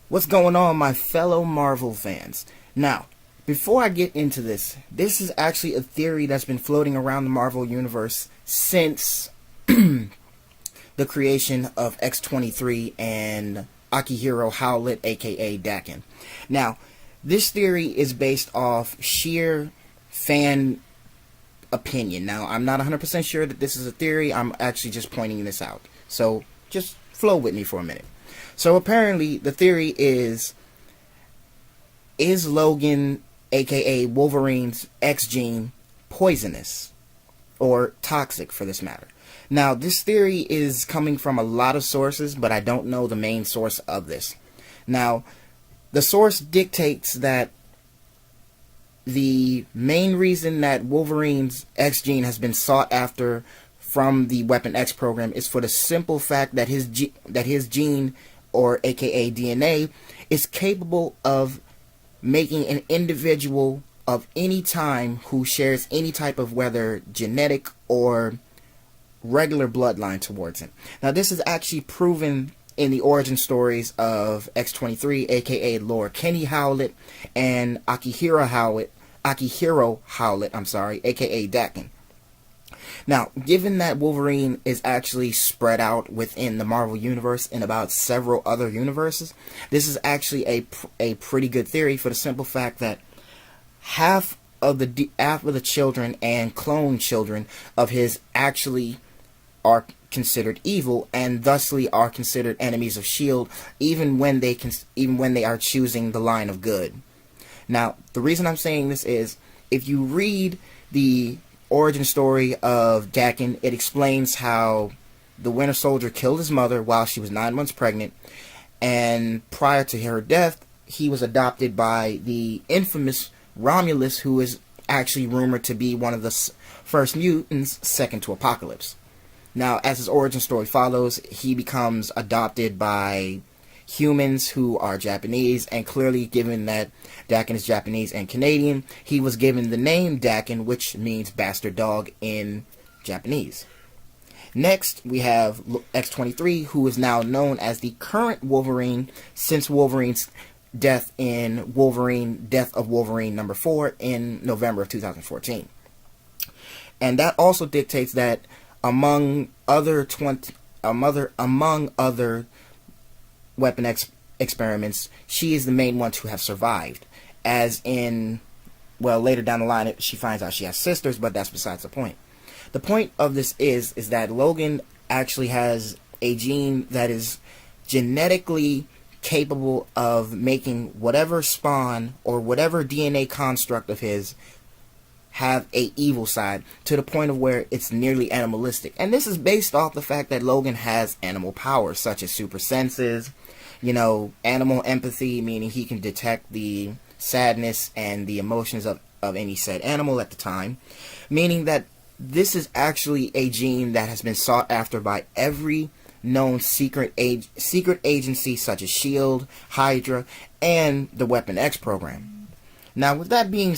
What's going on, my fellow Marvel fans? Now, before I get into this is actually a theory that's been floating around the Marvel Universe since the creation of X-23 and Akihiro Howlett, aka Daken. Now, this theory is based off sheer fan opinion. Now, I'm not 100% sure that this is a theory. I'm actually just pointing this out. So, just flow with me for a minute. So, apparently, the theory is Logan, aka Wolverine's X gene, poisonous? Or toxic, for this matter? Now, this theory is coming from a lot of sources, but I don't know the main source of this. Now, the source dictates that the main reason that Wolverine's X gene has been sought after from the Weapon X program is for the simple fact that his gene, or aka DNA, is capable of making an individual of any time who shares any type of, whether genetic or regular, bloodline towards him. Now, this is actually proven in the origin stories of X-23, aka Laura Kinney Howlett, and Akihiro Howlett, aka Daken. Now, given that Wolverine is actually spread out within the Marvel Universe in about several other universes, this is actually a pretty good theory, for the simple fact that half of the children and clone children of his actually are considered evil, and thusly are considered enemies of S.H.I.E.L.D. even when they are choosing the line of good. Now, the reason I'm saying this is, if you read the origin story of Daken, it explains how the Winter Soldier killed his mother while she was 9 months pregnant, and prior to her death, he was adopted by the infamous Romulus, who is actually rumored to be one of the first mutants, second to Apocalypse. Now, as his origin story follows, he becomes adopted by humans who are Japanese, and clearly, given that Daken is Japanese and Canadian, he was given the name Daken, which means bastard dog in Japanese. Next, we have X-23, who is now known as the current Wolverine since Wolverine's death in Death of Wolverine number 4 in November of 2014. And that also dictates that among other Weapon X experiments, she is the main one to have survived. As in, well, later down the line, she finds out she has sisters, but that's besides the point. The point of this is that Logan actually has a gene that is genetically capable of making whatever spawn or whatever DNA construct of his have a evil side, to the point of where it's nearly animalistic. And this is based off the fact that Logan has animal powers, such as super senses, animal empathy, meaning he can detect the sadness and the emotions of any said animal at the time, meaning that this is actually a gene that has been sought after by every known secret agency, such as S.H.I.E.L.D., Hydra, and the Weapon X program. Now, with that being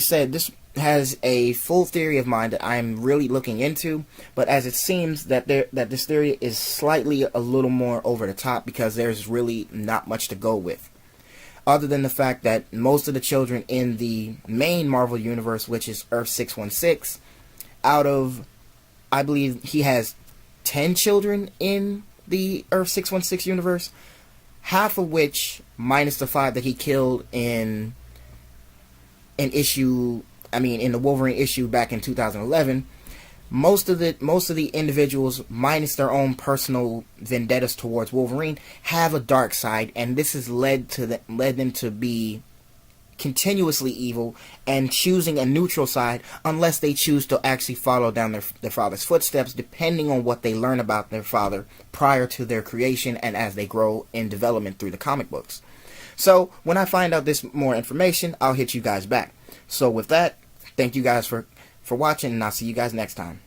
said, this has a full theory of mine that I'm really looking into, but as it seems that this theory is slightly a little more over the top, because there's really not much to go with, other than the fact that most of the children in the main Marvel Universe, which is Earth 616, out of, I believe he has 10 children in the Earth 616 universe, half of which, minus the 5 that he killed in the Wolverine issue back in 2011, most of the individuals, minus their own personal vendettas towards Wolverine, have a dark side, and this has led them to be continuously evil and choosing a neutral side, unless they choose to actually follow down their father's footsteps, depending on what they learn about their father prior to their creation and as they grow in development through the comic books. So, when I find out this more information, I'll hit you guys back. So with that, thank you guys for watching, and I'll see you guys next time.